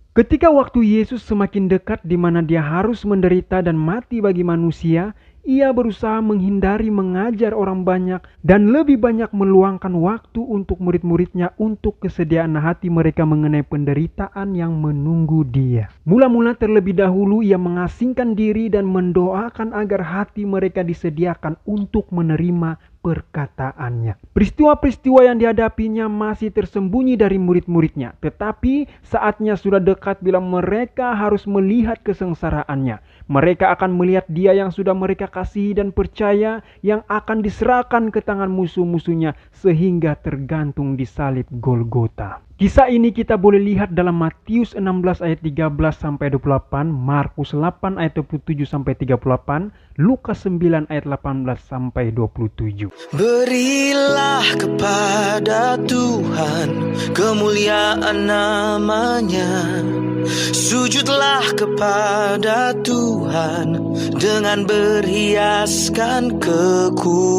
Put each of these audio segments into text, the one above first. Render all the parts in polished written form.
Ketika waktu Yesus semakin dekat di mana dia harus menderita dan mati bagi manusia, ia berusaha menghindari mengajar orang banyak dan lebih banyak meluangkan waktu untuk murid-muridnya untuk kesediaan hati mereka mengenai penderitaan yang menunggu dia. Mula-mula terlebih dahulu ia mengasingkan diri dan mendoakan agar hati mereka disediakan untuk menerima perkataannya. Peristiwa-peristiwa yang dihadapinya masih tersembunyi dari murid-muridnya, tetapi saatnya sudah dekat bila mereka harus melihat kesengsaraannya. Mereka akan melihat dia yang sudah mereka kasihi dan percaya, yang akan diserahkan ke tangan musuh-musuhnya sehingga tergantung di salib Golgota. Kisah ini kita boleh lihat dalam Matius 16 ayat 13 sampai 28, Markus 8 ayat 27 sampai 38, Lukas 9 ayat 18 sampai 27. Berilah kepada Tuhan kemuliaan namanya. Sujudlah kepada Tuhan dengan berhiaskan kekudusan.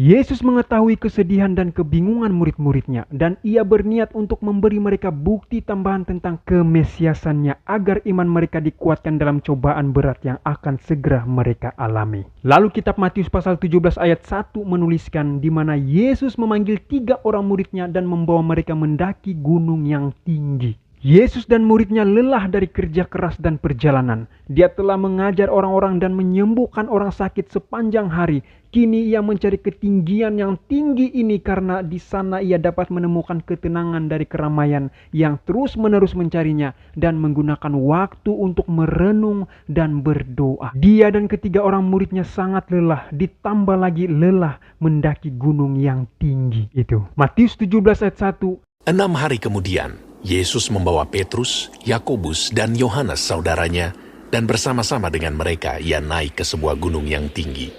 Yesus mengetahui kesedihan dan kebingungan murid-muridnya, dan ia berniat untuk memberi mereka bukti tambahan tentang kemesiasannya agar iman mereka dikuatkan dalam cobaan berat yang akan segera mereka alami. Lalu kitab Matius pasal 17 ayat 1 menuliskan di mana Yesus memanggil 3 orang muridnya dan membawa mereka mendaki gunung yang tinggi. Yesus dan muridnya lelah dari kerja keras dan perjalanan. Dia telah mengajar orang-orang dan menyembuhkan orang sakit sepanjang hari. Kini ia mencari ketinggian yang tinggi ini karena di sana ia dapat menemukan ketenangan dari keramaian yang terus-menerus mencarinya dan menggunakan waktu untuk merenung dan berdoa. Dia dan ketiga orang muridnya sangat lelah, ditambah lagi lelah mendaki gunung yang tinggi itu. Matius 17 ayat 1. 6 hari kemudian, Yesus membawa Petrus, Yakobus, dan Yohanes saudaranya, dan bersama-sama dengan mereka ia naik ke sebuah gunung yang tinggi.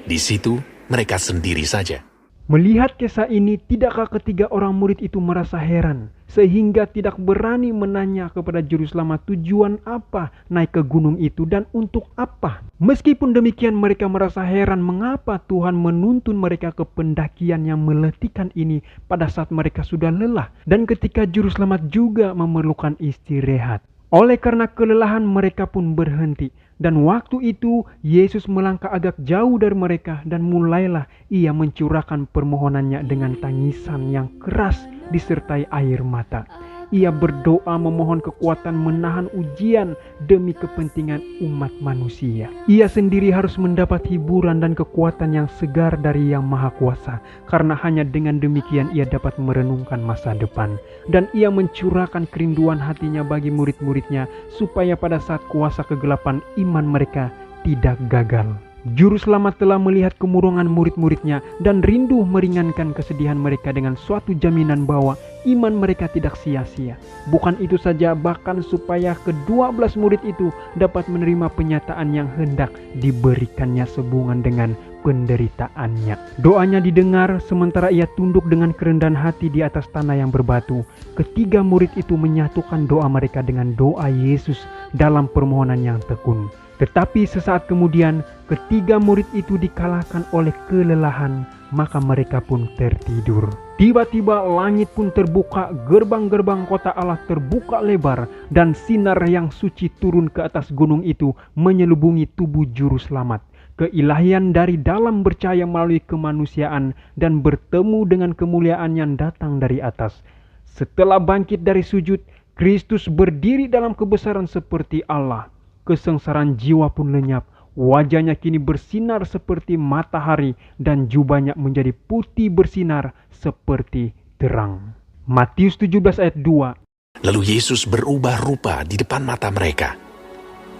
Di situ mereka sendiri saja. Melihat kisah ini, tidakkah ketiga orang murid itu merasa heran, sehingga tidak berani menanya kepada Juru Selamat tujuan apa naik ke gunung itu dan untuk apa? Meskipun demikian mereka merasa heran mengapa Tuhan menuntun mereka ke pendakian yang meletikan ini pada saat mereka sudah lelah dan ketika Juru Selamat juga memerlukan istirahat. Oleh karena kelelahan mereka pun berhenti. Dan waktu itu Yesus melangkah agak jauh dari mereka dan mulailah ia mencurahkan permohonannya dengan tangisan yang keras disertai air mata. Ia berdoa memohon kekuatan menahan ujian demi kepentingan umat manusia. Ia sendiri harus mendapat hiburan dan kekuatan yang segar dari Yang Maha Kuasa, karena hanya dengan demikian ia dapat merenungkan masa depan. Dan ia mencurahkan kerinduan hatinya bagi murid-muridnya, supaya pada saat kuasa kegelapan iman mereka tidak gagal. Juru Selamat telah melihat kemurungan murid-muridnya dan rindu meringankan kesedihan mereka dengan suatu jaminan bahwa iman mereka tidak sia-sia. Bukan itu saja, bahkan supaya ke-12 murid itu dapat menerima penyataan yang hendak diberikannya sehubungan dengan penderitaannya. Doanya didengar sementara ia tunduk dengan kerendahan hati di atas tanah yang berbatu. Ketiga murid itu menyatukan doa mereka dengan doa Yesus dalam permohonan yang tekun. Tetapi sesaat kemudian ketiga murid itu dikalahkan oleh kelelahan, maka mereka pun tertidur. Tiba-tiba langit pun terbuka, gerbang-gerbang kota Allah terbuka lebar, dan sinar yang suci turun ke atas gunung itu menyelubungi tubuh Juru Selamat. Keilahian dari dalam bercahaya melalui kemanusiaan dan bertemu dengan kemuliaan yang datang dari atas. Setelah bangkit dari sujud, Kristus berdiri dalam kebesaran seperti Allah. Kesengsaraan jiwa pun lenyap. Wajahnya kini bersinar seperti matahari dan jubahnya menjadi putih bersinar seperti terang. Matius 17 ayat 2. Lalu Yesus berubah rupa di depan mata mereka.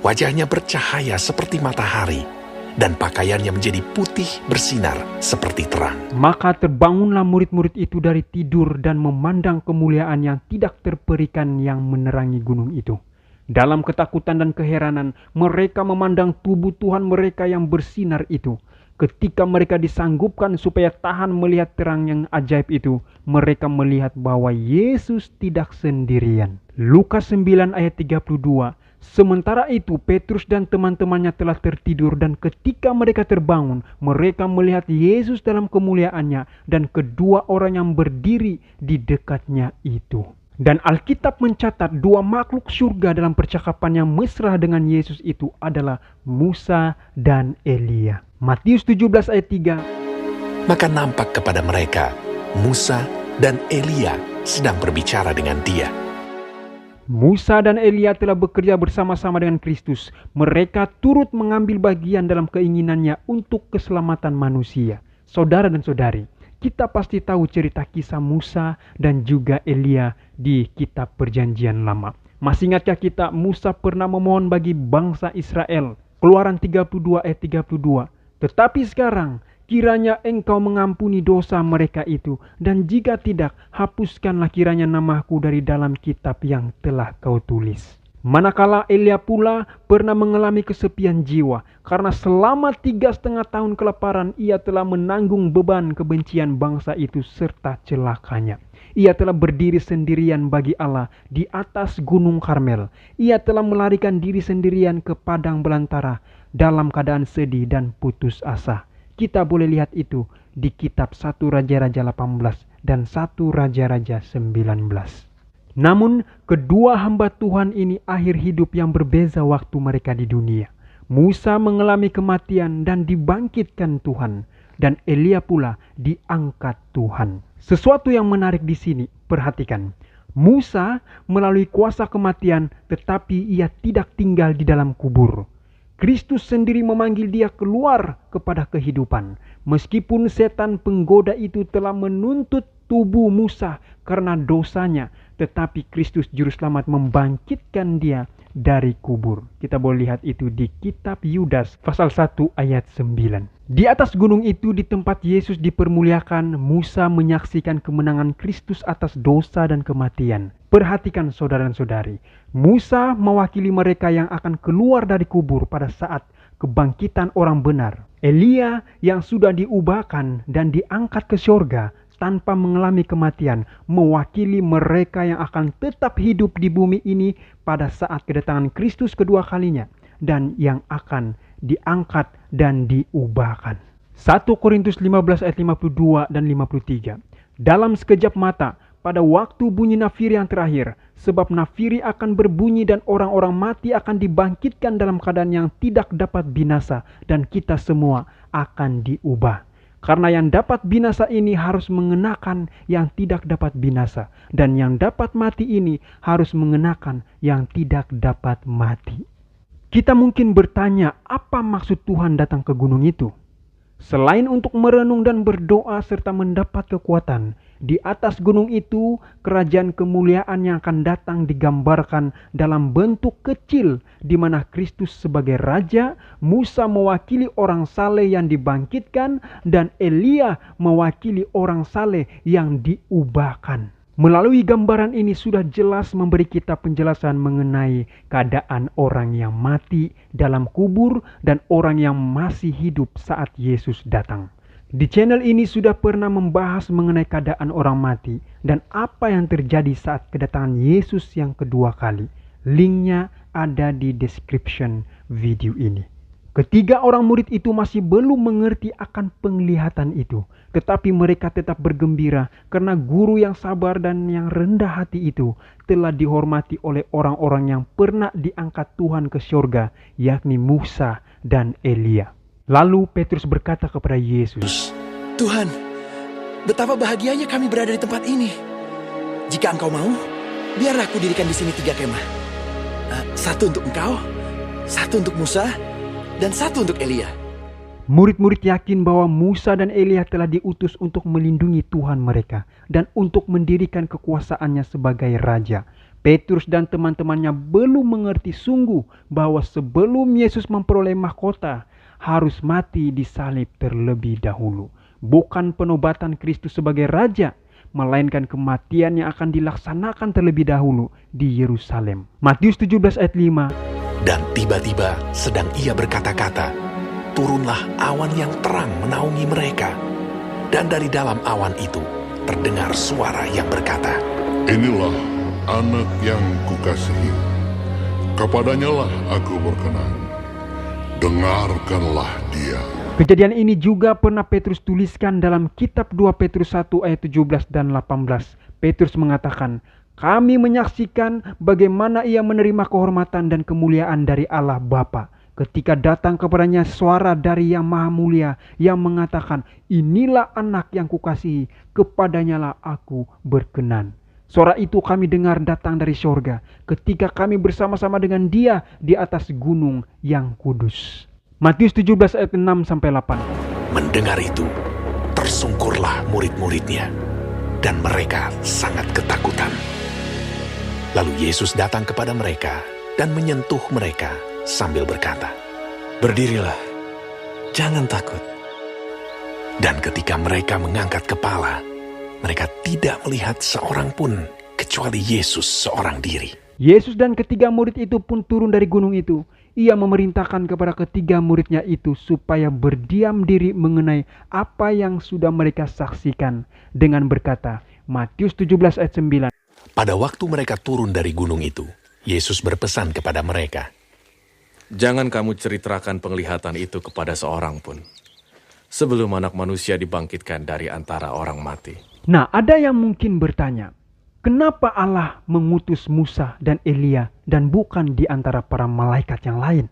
Wajahnya bercahaya seperti matahari dan pakaiannya menjadi putih bersinar seperti terang. Maka terbangunlah murid-murid itu dari tidur dan memandang kemuliaan yang tidak terperikan yang menerangi gunung itu. Dalam ketakutan dan keheranan, mereka memandang tubuh Tuhan mereka yang bersinar itu. Ketika mereka disanggupkan supaya tahan melihat terang yang ajaib itu, mereka melihat bahwa Yesus tidak sendirian. Lukas 9 ayat 32. Sementara itu Petrus dan teman-temannya telah tertidur, dan ketika mereka terbangun, mereka melihat Yesus dalam kemuliaannya dan kedua orang yang berdiri di dekatnya itu. Dan Alkitab mencatat dua makhluk surga dalam percakapan yang mesra dengan Yesus itu adalah Musa dan Elia. Matius 17 ayat 3. Maka nampak kepada mereka Musa dan Elia sedang berbicara dengan dia. Musa dan Elia telah bekerja bersama-sama dengan Kristus. Mereka turut mengambil bagian dalam keinginannya untuk keselamatan manusia. Saudara dan saudari, kita pasti tahu cerita kisah Musa dan juga Elia di kitab Perjanjian Lama. Masih ingatkah kita Musa pernah memohon bagi bangsa Israel? Keluaran 32 ayat 32. Tetapi sekarang, kiranya engkau mengampuni dosa mereka itu, dan jika tidak, hapuskanlah kiranya namaku dari dalam kitab yang telah kau tulis. Manakala Elia pula pernah mengalami kesepian jiwa, karena selama 3,5 tahun kelaparan ia telah menanggung beban kebencian bangsa itu serta celakanya. Ia telah berdiri sendirian bagi Allah di atas Gunung Karmel. Ia telah melarikan diri sendirian ke padang belantara dalam keadaan sedih dan putus asa. Kita boleh lihat itu di kitab 1 Raja-Raja 18 dan 1 Raja-Raja 19. Namun, kedua hamba Tuhan ini akhir hidup yang berbeza waktu mereka di dunia. Musa mengalami kematian dan dibangkitkan Tuhan, dan Elia pula diangkat Tuhan. Sesuatu yang menarik di sini, perhatikan. Musa melalui kuasa kematian, tetapi ia tidak tinggal di dalam kubur. Kristus sendiri memanggil dia keluar kepada kehidupan. Meskipun setan penggoda itu telah menuntut tubuh Musa karena dosanya, tetapi Kristus Juru Selamat membangkitkan dia dari kubur. Kita boleh lihat itu di kitab Yudas pasal 1 ayat 9. Di atas gunung itu, di tempat Yesus dipermuliakan, Musa menyaksikan kemenangan Kristus atas dosa dan kematian. Perhatikan saudara dan saudari, Musa mewakili mereka yang akan keluar dari kubur pada saat kebangkitan orang benar. Elia yang sudah diubahkan dan diangkat ke surga tanpa mengalami kematian, mewakili mereka yang akan tetap hidup di bumi ini pada saat kedatangan Kristus kedua kalinya, dan yang akan diangkat dan diubahkan. 1 Korintus 15 ayat 52 dan 53. Dalam sekejap mata, pada waktu bunyi nafiri yang terakhir, sebab nafiri akan berbunyi dan orang-orang mati akan dibangkitkan dalam keadaan yang tidak dapat binasa, dan kita semua akan diubah. Karena yang dapat binasa ini harus mengenakan yang tidak dapat binasa, dan yang dapat mati ini harus mengenakan yang tidak dapat mati. Kita mungkin bertanya, apa maksud Tuhan datang ke gunung itu? Selain untuk merenung dan berdoa serta mendapat kekuatan, di atas gunung itu kerajaan kemuliaan yang akan datang digambarkan dalam bentuk kecil, di mana Kristus sebagai Raja, Musa mewakili orang saleh yang dibangkitkan, dan Elia mewakili orang saleh yang diubahkan. Melalui gambaran ini sudah jelas memberi kita penjelasan mengenai keadaan orang yang mati dalam kubur dan orang yang masih hidup saat Yesus datang. Di channel ini sudah pernah membahas mengenai keadaan orang mati dan apa yang terjadi saat kedatangan Yesus yang kedua kali. Linknya ada di description video ini. Ketiga orang murid itu masih belum mengerti akan penglihatan itu, tetapi mereka tetap bergembira karena guru yang sabar dan yang rendah hati itu telah dihormati oleh orang-orang yang pernah diangkat Tuhan ke surga, yakni Musa dan Elia. Lalu Petrus berkata kepada Yesus, Tuhan, betapa bahagianya kami berada di tempat ini. Jika engkau mau, biarlah aku dirikan di sini 3 kemah. 1 untuk engkau, 1 untuk Musa, dan 1 untuk Elia. Murid-murid yakin bahwa Musa dan Elia telah diutus untuk melindungi Tuhan mereka dan untuk mendirikan kekuasaannya sebagai raja. Petrus dan teman-temannya belum mengerti sungguh bahwa sebelum Yesus memperoleh mahkota, harus mati di salib terlebih dahulu. Bukan penobatan Kristus sebagai raja, melainkan kematian yang akan dilaksanakan terlebih dahulu di Yerusalem. Matius 17 ayat 5. Dan tiba-tiba sedang ia berkata-kata, turunlah awan yang terang menaungi mereka. Dan dari dalam awan itu terdengar suara yang berkata, Inilah anak yang kukasihi. kepadanya lah aku berkenan. Dengarkanlah dia. Kejadian ini juga pernah Petrus tuliskan dalam kitab 2 Petrus 1 ayat 17 dan 18. Petrus mengatakan, kami menyaksikan bagaimana ia menerima kehormatan dan kemuliaan dari Allah Bapa, ketika datang kepadanya suara dari Yang Maha Mulia yang mengatakan, inilah anak yang kukasihi, kepadanyalah aku berkenan. Suara itu kami dengar datang dari sorga ketika kami bersama-sama dengan dia di atas gunung yang kudus. Matius 17 ayat 6-8. Mendengar itu, tersungkurlah murid-muridnya, dan mereka sangat ketakutan. Lalu Yesus datang kepada mereka dan menyentuh mereka sambil berkata, Berdirilah, jangan takut. dan ketika mereka mengangkat kepala, mereka tidak melihat seorang pun kecuali Yesus seorang diri. Yesus dan ketiga murid itu pun turun dari gunung itu. Ia memerintahkan kepada ketiga muridnya itu supaya berdiam diri mengenai apa yang sudah mereka saksikan, dengan berkata, Matius 17 ayat 9. Pada waktu mereka turun dari gunung itu, Yesus berpesan kepada mereka, Jangan kamu ceritakan penglihatan itu kepada seorang pun, sebelum anak manusia dibangkitkan dari antara orang mati. Nah, ada yang mungkin bertanya, kenapa Allah mengutus Musa dan Elia dan bukan di antara para malaikat yang lain?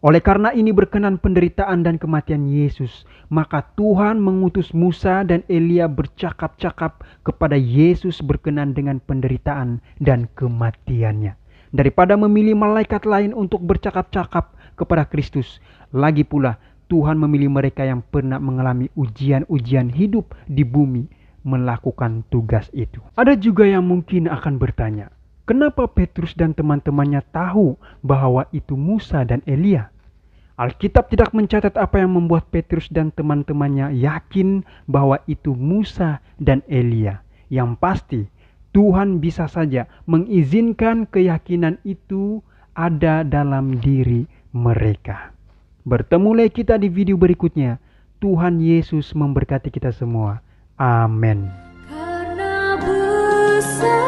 Oleh karena ini berkenan penderitaan dan kematian Yesus, maka Tuhan mengutus Musa dan Elia bercakap-cakap kepada Yesus berkenan dengan penderitaan dan kematiannya, daripada memilih malaikat lain untuk bercakap-cakap kepada Kristus. Lagi pula, Tuhan memilih mereka yang pernah mengalami ujian-ujian hidup di bumi melakukan tugas itu. Ada juga yang mungkin akan bertanya, kenapa Petrus dan teman-temannya tahu bahwa itu Musa dan Elia? Alkitab tidak mencatat apa yang membuat Petrus dan teman-temannya yakin bahwa itu Musa dan Elia. Yang pasti, Tuhan bisa saja mengizinkan keyakinan itu ada dalam diri mereka. Bertemu lagi kita di video berikutnya. Tuhan Yesus memberkati kita semua. Amin. Karena besar